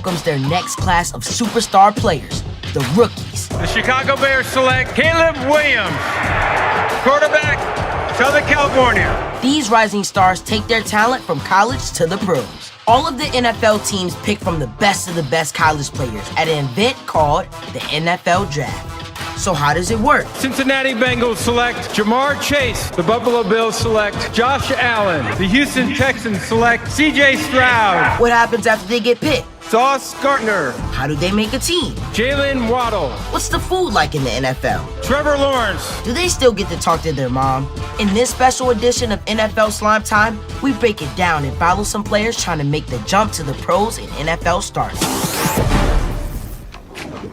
comes their next class of superstar players, the rookies. The Chicago Bears select Caleb Williams, quarterback, Southern California. These rising stars take their talent from college to the pros. All of the NFL teams pick from the best of the best college players at an event called the NFL Draft. So how does it work? Cincinnati Bengals select Jamar Chase. The Buffalo Bills select Josh Allen. The Houston Texans select C.J. Stroud. What happens after they get picked? Sauce Gardner. How do they make a team? Jalen Waddle. What's the food like in the NFL? Trevor Lawrence. Do they still get to talk to their mom? In this special edition of NFL Slime Time, we break it down and follow some players trying to make the jump to the pros and NFL stars.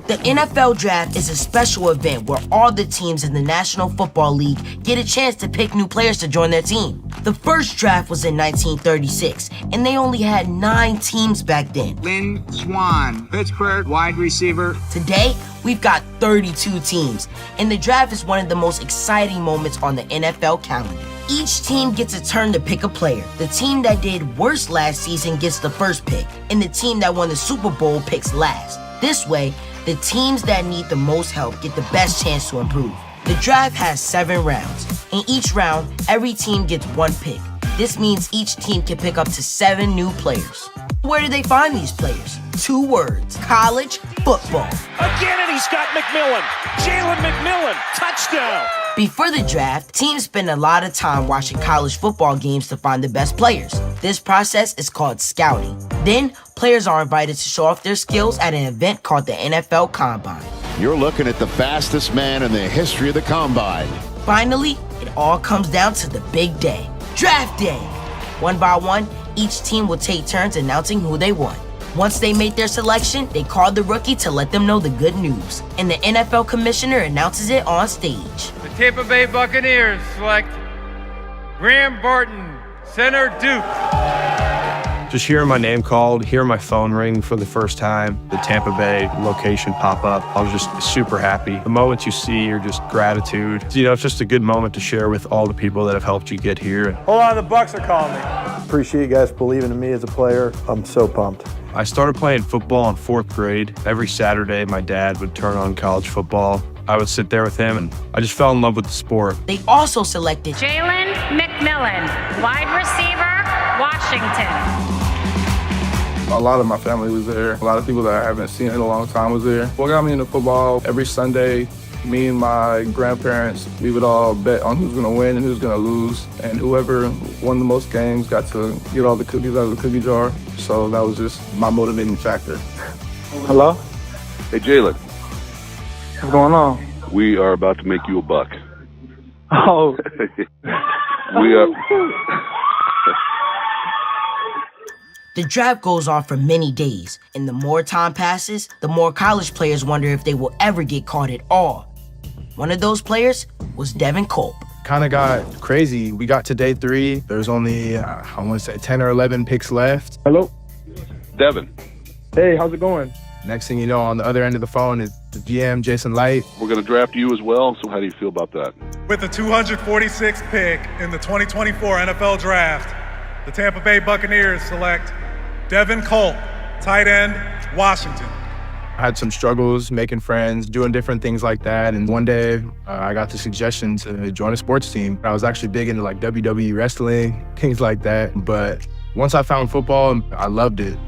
The NFL Draft is a special event where all the teams in the National Football League get a chance to pick new players to join their team. The first draft was in 1936, and they only had 9 teams back then. Lynn Swan, Pittsburgh wide receiver. Today, we've got 32 teams, and the draft is one of the most exciting moments on the NFL calendar. Each team gets a turn to pick a player. The team that did worse last season gets the first pick, and the team that won the Super Bowl picks last. This way, the teams that need the most help get the best chance to improve. The draft has 7 rounds. In each round, every team gets 1 pick. This means each team can pick up to 7 new players. Where do they find these players? 2 words: college football. Again, and he's got McMillan. Jalen McMillan, touchdown. Before the draft, teams spend a lot of time watching college football games to find the best players. This process is called scouting. Then, players are invited to show off their skills at an event called the NFL Combine. You're looking at the fastest man in the history of the Combine. Finally, it all comes down to the big day, draft day. One by one, each team will take turns announcing who they want. Once they make their selection, they call the rookie to let them know the good news, and the NFL commissioner announces it on stage. The Tampa Bay Buccaneers select Graham Barton, center, Duke. Just hearing my name called, hearing my phone ring for the first time, the Tampa Bay location pop up, I was just super happy. The moments you see are just gratitude. You know, it's just a good moment to share with all the people that have helped you get here. Hold on, the Bucs are calling me. Appreciate you guys believing in me as a player. I'm so pumped. I started playing football in 4th grade. Every Saturday, my dad would turn on college football. I would sit there with him, and I just fell in love with the sport. They also selected Jalen McMillan, wide receiver, Washington. A lot of my family was there. A lot of people that I haven't seen in a long time was there. What got me into football, every Sunday, me and my grandparents, we would all bet on who's gonna win and who's gonna lose. And whoever won the most games got to get all the cookies out of the cookie jar. So that was just my motivating factor. Hello? Hey, Jalen. What's going on? We are about to make you a buck. Oh. We are. The draft goes on for many days, and the more time passes, the more college players wonder if they will ever get caught at all. One of those players was Devin Culp. Kind of got crazy. We got to day 3. There's only, I want to say 10 or 11 picks left. Hello? Devin, Hey, how's it going? Next thing you know, on the other end of the phone is the GM, Jason Light. we're going to draft you as well, so how do you feel about that? With the 246th pick in the 2024 NFL Draft, the Tampa Bay Buccaneers select Devin Culp, tight end, Washington. I had some struggles making friends, doing different things like that. And one day I got the suggestion to join a sports team. I was actually big into like WWE wrestling, things like that. But once I found football, I loved it.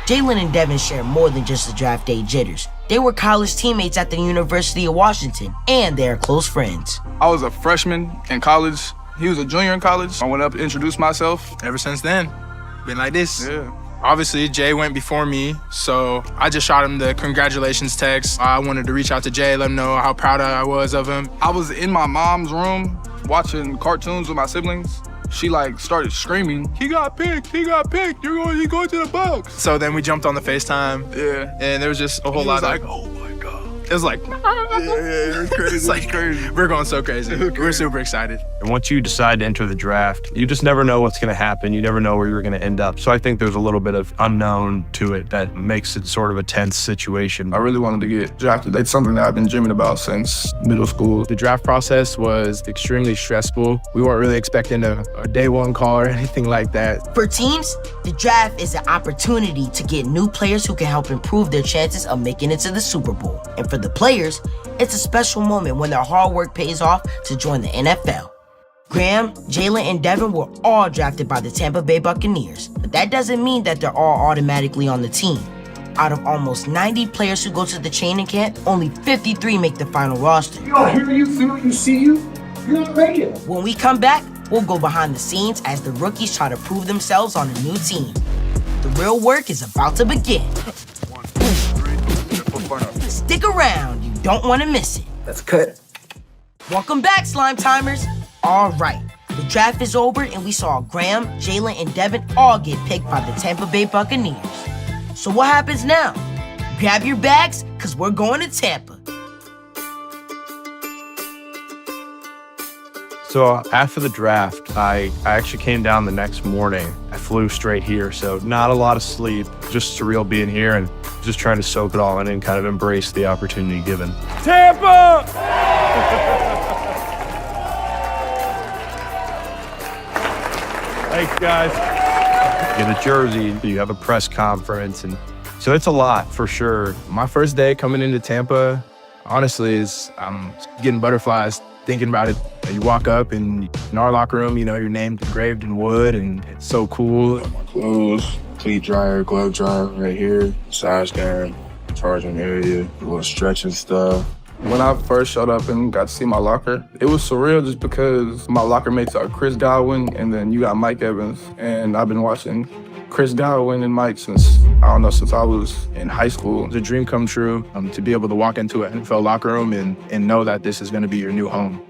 Jalen and Devin share more than just the draft day jitters. They were college teammates at the University of Washington, and they are close friends. I was a freshman in college. He was a junior in college. I went up and introduced myself. Ever since then, been like this. Yeah. Obviously, Jay went before me, so I just shot him the congratulations text. I wanted to reach out to Jay, let him know how proud I was of him. I was in my mom's room watching cartoons with my siblings. She like started screaming, he got picked, he's going to the Bucs. So then we jumped on the FaceTime. Yeah. And there was just a whole He lot was of like, oh my God. It's like, it's like we're going so crazy. We're super excited. And once you decide to enter the draft, you just never know what's going to happen. You never know where you're going to end up. So I think there's a little bit of unknown to it that makes it sort of a tense situation. I really wanted to get drafted. It's something that I've been dreaming about since middle school. The draft process was extremely stressful. We weren't really expecting a day one call or anything like that. For teams, the draft is an opportunity to get new players who can help improve their chances of making it to the Super Bowl. And for the players, it's a special moment when their hard work pays off to join the NFL. Graham, Jalen, and Devin were all drafted by the Tampa Bay Buccaneers, but that doesn't mean that they're all automatically on the team. Out of almost 90 players who go to the training camp, only 53 make the final roster. You don't hear you, feel you, see you, you're gonna make it. When we come back, we'll go behind the scenes as the rookies try to prove themselves on a new team. The real work is about to begin. Stick around, you don't want to miss it. Let's cut it. Welcome back, Slime Timers. All right, the draft is over and we saw Graham, Jalen, and Devin all get picked by the Tampa Bay Buccaneers. So what happens now? Grab your bags, because we're going to Tampa. So after the draft, I actually came down the next morning. I flew straight here, so not a lot of sleep, just surreal being here and just trying to soak it all in and kind of embrace the opportunity given. Tampa! Thanks, guys. You get a jersey, you have a press conference, and so it's a lot for sure. My first day coming into Tampa, honestly, I'm getting butterflies thinking about it. You walk up and in our locker room, you know, your name's engraved in wood and it's so cool. Clothes, cleat dryer, glove dryer right here, size scan, charging area, a little stretching stuff. When I first showed up and got to see my locker, it was surreal just because my locker mates are Chris Godwin and then you got Mike Evans. And I've been watching Chris Godwin and Mike since I was in high school. It's a dream come true to be able to walk into an NFL locker room and know that this is going to be your new home.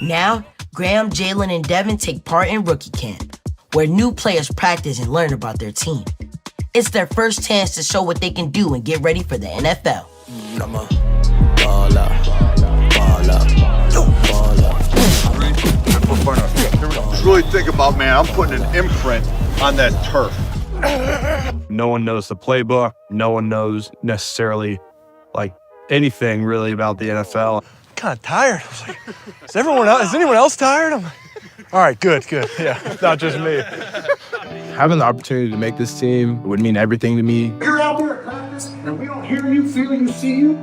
Now, Graham, Jalen, and Devin take part in rookie camp, where new players practice and learn about their team. It's their first chance to show what they can do and get ready for the NFL. Just really think about, man, I'm putting an imprint on that turf. No one knows the playbook. No one knows necessarily like anything really about the NFL. I'm kind of tired. I was like, is anyone else tired? I'm like, all right, good. Yeah, it's not just me. Having the opportunity to make this team would mean everything to me. You're out there at practice, and we don't hear you, feel you, see you,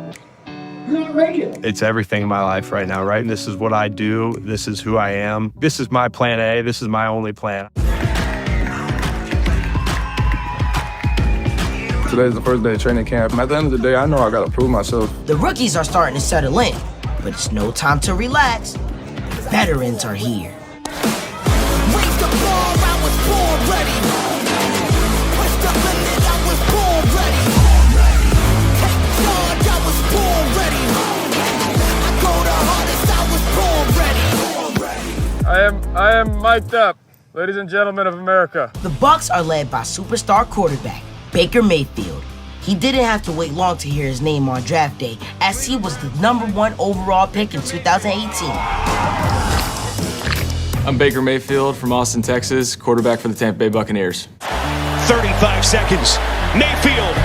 you're gonna make it. It's everything in my life right now, right? And this is what I do. This is who I am. This is my plan A. This is my only plan. Today's the first day of training camp. At the end of the day, I know I gotta prove myself. The rookies are starting to settle in, but it's no time to relax. The veterans are here. I am mic'd up, ladies and gentlemen of America. The Bucs are led by superstar quarterback Baker Mayfield. He didn't have to wait long to hear his name on draft day, as he was the #1 overall pick in 2018. I'm Baker Mayfield from Austin, Texas, quarterback for the Tampa Bay Buccaneers. 35 seconds. Mayfield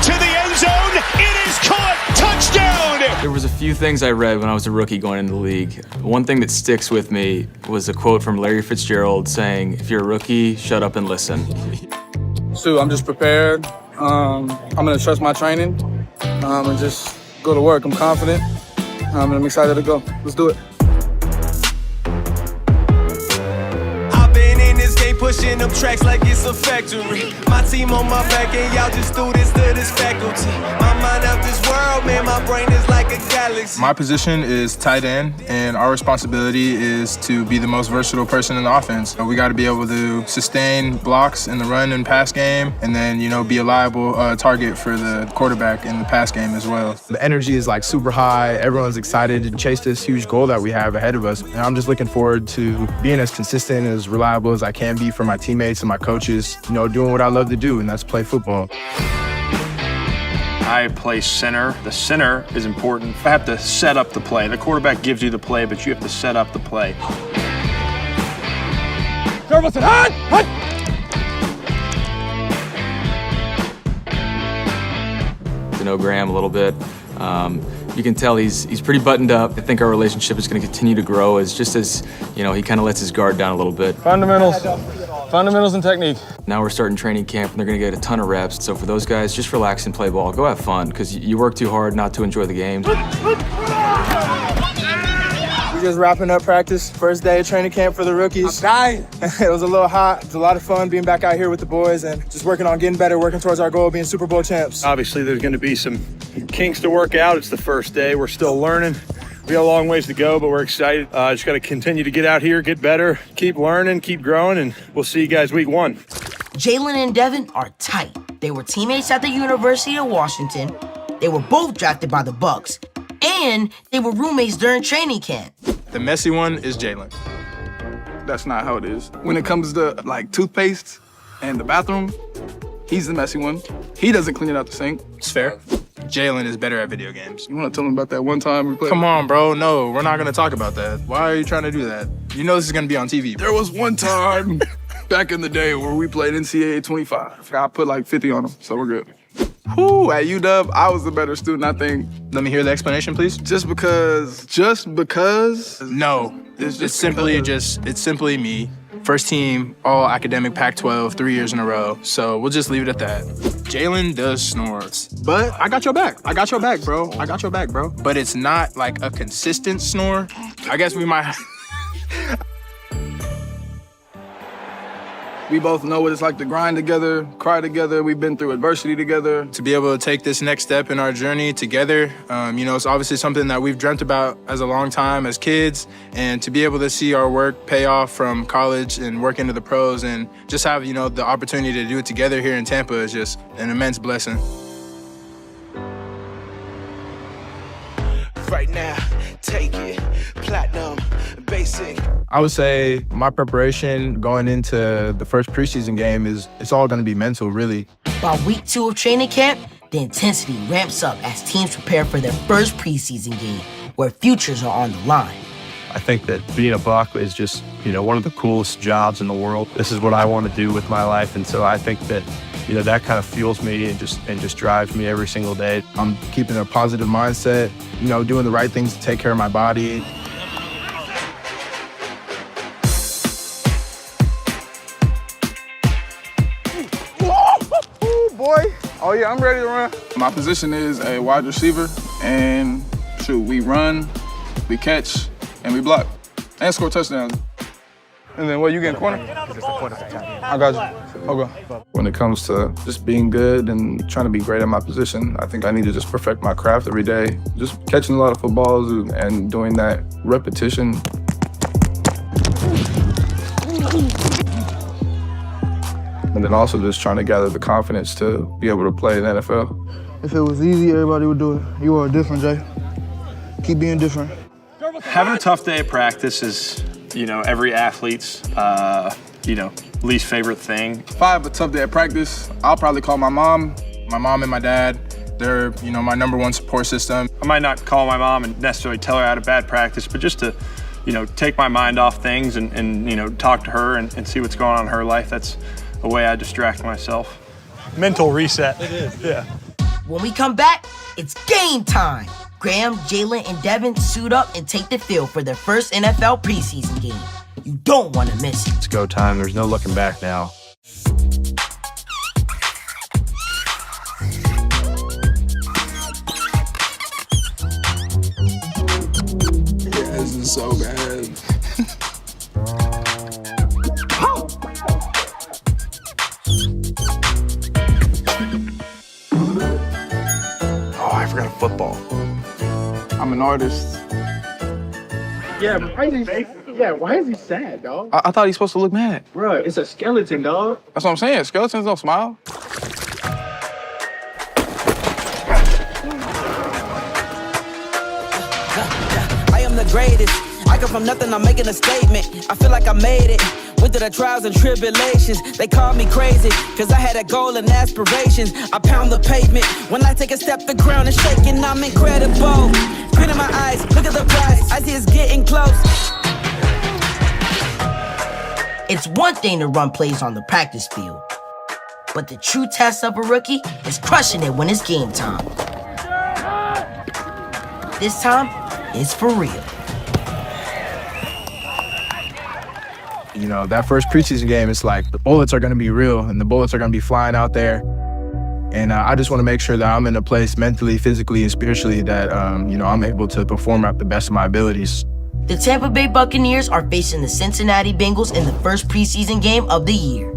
to the end zone. It is caught. Touchdown. There was a few things I read when I was a rookie going into the league. One thing that sticks with me was a quote from Larry Fitzgerald saying, "If you're a rookie, shut up and listen." So I'm just prepared. I'm gonna trust my training and just go to work. I'm confident. And I'm excited to go. Let's do it. Pushing up tracks like it's a factory. My team on my back and y'all just students to this faculty. My mind out this world, man, my brain is like a galaxy. My position is tight end, and our responsibility is to be the most versatile person in the offense. We got to be able to sustain blocks in the run and pass game, and then, you know, be a liable target for the quarterback in the pass game as well. The energy is like super high. Everyone's excited to chase this huge goal that we have ahead of us. And I'm just looking forward to being as consistent, as reliable as I can be for my teammates and my coaches, you know, doing what I love to do, and that's play football. I play center. The center is important. I have to set up the play. The quarterback gives you the play, but you have to set up the play. Wilson, hut! To know Graham a little bit. You can tell he's pretty buttoned up. I think our relationship is going to continue to grow as he kind of lets his guard down a little bit. Fundamentals and technique. Now we're starting training camp and they're going to get a ton of reps. So for those guys, just relax and play ball. Go have fun because you work too hard not to enjoy the games. We're just wrapping up practice. First day of training camp for the rookies. It was a little hot. It's a lot of fun being back out here with the boys and just working on getting better, working towards our goal of being Super Bowl champs. Obviously, there's going to be some kinks to work out. It's the first day. We're still learning. We got a long ways to go, but we're excited. Just got to continue to get out here, get better, keep learning, keep growing, and we'll see you guys week 1. Jalen and Devin are tight. They were teammates at the University of Washington. They were both drafted by the Bucks. And they were roommates during training camp. The messy one is Jalen. That's not how it is. When it comes to like toothpaste and the bathroom, he's the messy one. He doesn't clean it out the sink. It's fair. Jalen is better at video games. You want to tell him about that one time we played? Come on, bro. No, we're not going to talk about that. Why are you trying to do that? You know this is going to be on TV. There was one time back in the day where we played NCAA 25. I put like 50 on him, so we're good. Whew, at UW, I was the better student, I think. Let me hear the explanation, please. Just because. No, it's simply me. First team, all academic Pac-12, 3 years in a row. So we'll just leave it at that. Jalen does snore. But I got your back. I got your back, bro. But it's not like a consistent snore. I guess we might... We both know what it's like to grind together, cry together. We've been through adversity together. To be able to take this next step in our journey together, it's obviously something that we've dreamt about as a long time as kids. And to be able to see our work pay off from college and work into the pros and just have, the opportunity to do it together here in Tampa is just an immense blessing. Right now, take it, platinum, basic. I would say my preparation going into the first preseason game it's all going to be mental, really. By week 2 of training camp, the intensity ramps up as teams prepare for their first preseason game, where futures are on the line. I think that being a Buck is just, one of the coolest jobs in the world. This is what I want to do with my life, and so I think that that kind of fuels me and just drives me every single day. I'm keeping a positive mindset, doing the right things to take care of my body. Boy. Oh yeah, I'm ready to run. My position is a wide receiver, and we run, we catch, and we block, and score touchdowns. And then what, you getting corner? I got you. Okay. When it comes to just being good and trying to be great at my position, I think I need to just perfect my craft every day. Just catching a lot of footballs and doing that repetition. And then also just trying to gather the confidence to be able to play in the NFL. If it was easy, everybody would do it. You are different, Jay. Keep being different. Having a tough day at practice is, every athlete's, least favorite thing. If I have a tough day at practice, I'll probably call my mom. My mom and my dad, they're, my number one support system. I might not call my mom and necessarily tell her I had a bad practice, but just to, take my mind off things and talk to her and see what's going on in her life. That's a way I distract myself. Mental reset. It is. Yeah. When we come back, it's game time. Graham, Jalen, and Devin suit up and take the field for their first NFL preseason game. You don't want to miss it. It's go time. There's no looking back now. Yeah, this is so bad. Oh, I forgot football. I'm an artist. Yeah, why is he sad, dog? I thought he was supposed to look mad. Bro, it's a skeleton, dog. That's what I'm saying. Skeletons don't smile. I am the greatest. I come from nothing, I'm making a statement. I feel like I made it. Went through the trials and tribulations. They called me crazy, cause I had a goal and aspirations. I pound the pavement. When I take a step, the ground is shaking. I'm incredible. Grin in my eyes, look at the prize. I see it's getting close. It's one thing to run plays on the practice field, but the true test of a rookie is crushing it when it's game time. This time, it's for real. You know, that first preseason game, it's like the bullets are going to be real and the bullets are going to be flying out there. And I just want to make sure that I'm in a place mentally, physically, and spiritually that, I'm able to perform at the best of my abilities. The Tampa Bay Buccaneers are facing the Cincinnati Bengals in the first preseason game of the year.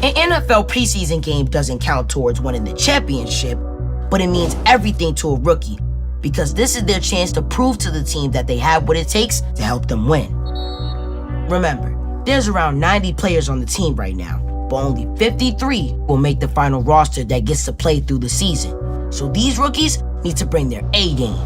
An NFL preseason game doesn't count towards winning the championship, but it means everything to a rookie because this is their chance to prove to the team that they have what it takes to help them win. Remember, there's around 90 players on the team right now, but only 53 will make the final roster that gets to play through the season. So these rookies need to bring their A game.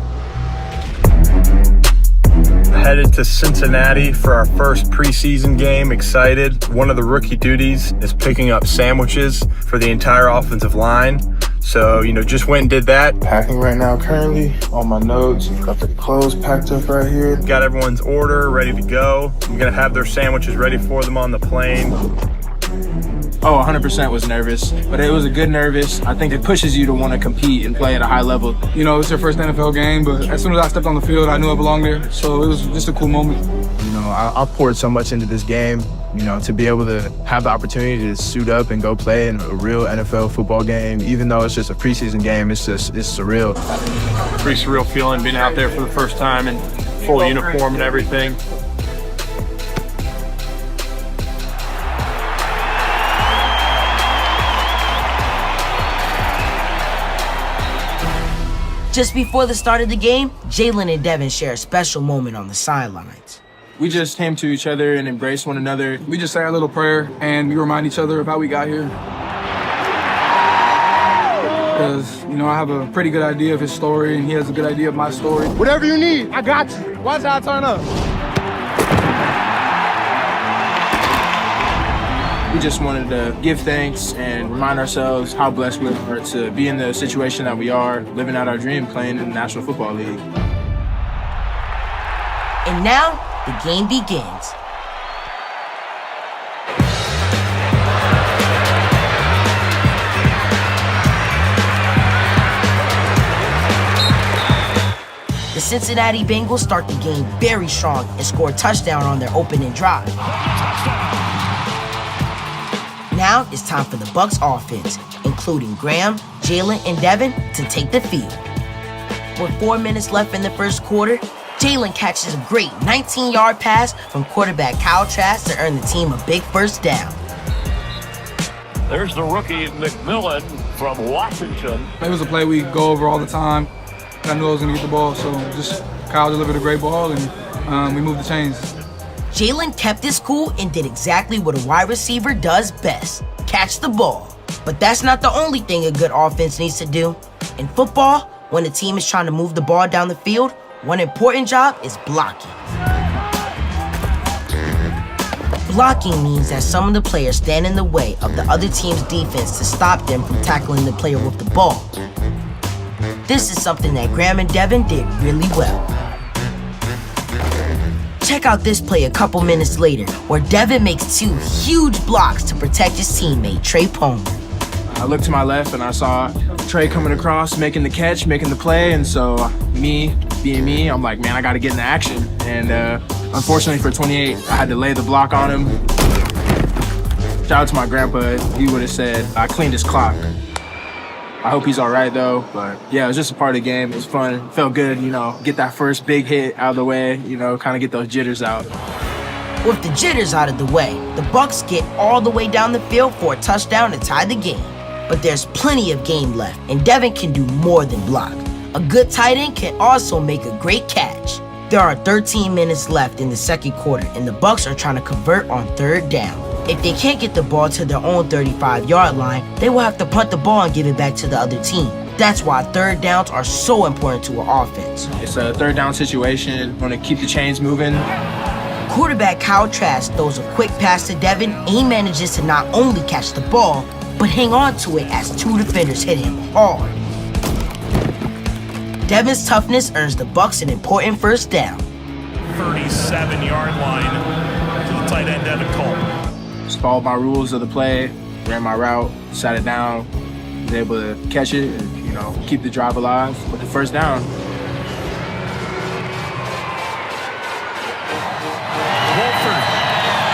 Headed to Cincinnati for our first preseason game. Excited. One of the rookie duties is picking up sandwiches for the entire offensive line. So, just went and did that. Packing right now currently, all my notes. Got the clothes packed up right here. Got everyone's order ready to go. I'm going to have their sandwiches ready for them on the plane. Oh, 100% was nervous, but it was a good nervous. I think it pushes you to want to compete and play at a high level. It's your first NFL game, but as soon as I stepped on the field, I knew I belonged there. So it was just a cool moment. I poured so much into this game, to be able to have the opportunity to suit up and go play in a real NFL football game, even though it's just a preseason game, it's surreal. Pretty surreal feeling being out there for the first time in full uniform and everything. Just before the start of the game, Jalen and Devin share a special moment on the sidelines. We just came to each other and embraced one another. We just say our little prayer, and we remind each other of how we got here. Because, I have a pretty good idea of his story, and he has a good idea of my story. Whatever you need, I got you. Watch how I turn up. We just wanted to give thanks and remind ourselves how blessed we are to be in the situation that we are, living out our dream, playing in the National Football League. And now, the game begins. The Cincinnati Bengals start the game very strong and score a touchdown on their opening drive. Now it's time for the Bucs offense, including Graham, Jalen, and Devin, to take the field. With 4 minutes left in the first quarter, Jalen catches a great 19-yard pass from quarterback Kyle Trask to earn the team a big first down. There's the rookie McMillan from Washington. It was a play we go over all the time. I knew I was going to get the ball, so just Kyle delivered a great ball, and we moved the chains. Jalen kept his cool and did exactly what a wide receiver does best, catch the ball. But that's not the only thing a good offense needs to do. In football, when a team is trying to move the ball down the field, one important job is blocking. Blocking means that some of the players stand in the way of the other team's defense to stop them from tackling the player with the ball. This is something that Graham and Devin did really well. Check out this play a couple minutes later, where Devin makes 2 huge blocks to protect his teammate, Trey Palmer. I looked to my left and I saw Trey coming across, making the catch, making the play, and so me, being me, I'm like, man, I gotta get into action. And unfortunately for 28, I had to lay the block on him. Shout out to my grandpa, he would have said, I cleaned his clock. I hope he's all right though, but yeah, it was just a part of the game. It was fun, it felt good, get that first big hit out of the way, kind of get those jitters out. With the jitters out of the way, the Bucs get all the way down the field for a touchdown to tie the game. But there's plenty of game left, and Devin can do more than block. A good tight end can also make a great catch. There are 13 minutes left in the second quarter, and the Bucs are trying to convert on third down. If they can't get the ball to their own 35-yard line, they will have to punt the ball and give it back to the other team. That's why third downs are so important to an offense. It's a third down situation. Want to keep the chains moving. Quarterback Kyle Trask throws a quick pass to Devin, and he manages to not only catch the ball, but hang on to it as two defenders hit him hard. Devin's toughness earns the Bucs an important first down. 37-yard line to the tight end, Devin Culp. Just followed my rules of the play, ran my route, sat it down, was able to catch it, and, keep the drive alive with the first down. Wolford,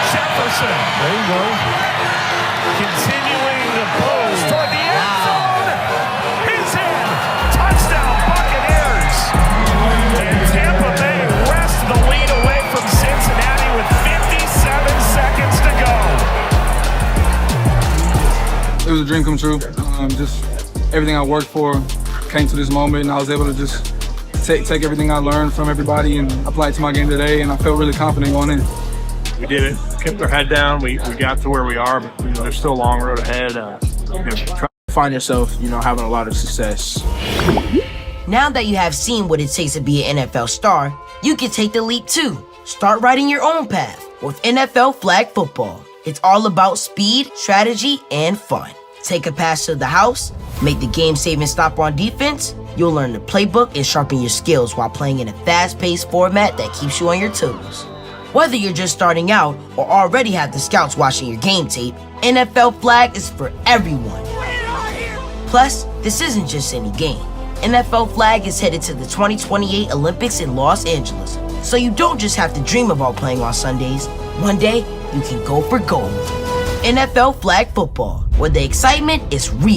Jefferson. There you go. Continuing the pose toward the end zone. He's in. Touchdown, Buccaneers. And Tampa Bay wrests the lead away from Cincinnati with 57 seconds to go. It was a dream come true. Just everything I worked for came to this moment, and I was able to just take everything I learned from everybody and apply it to my game today, and I felt really confident going in. We did it. Kept our head down. We got to where we are, but there's still a long road ahead. Try to find yourself, having a lot of success. Now that you have seen what it takes to be an NFL star, you can take the leap too. Start writing your own path with NFL Flag Football. It's all about speed, strategy, and fun. Take a pass to the house, make the game-saving stop on defense. You'll learn the playbook and sharpen your skills while playing in a fast-paced format that keeps you on your toes. Whether you're just starting out or already have the scouts watching your game tape, NFL Flag is for everyone. Plus, this isn't just any game. NFL Flag is headed to the 2028 Olympics in Los Angeles, so you don't just have to dream about playing on Sundays. One day, you can go for gold. NFL Flag Football, where the excitement is real.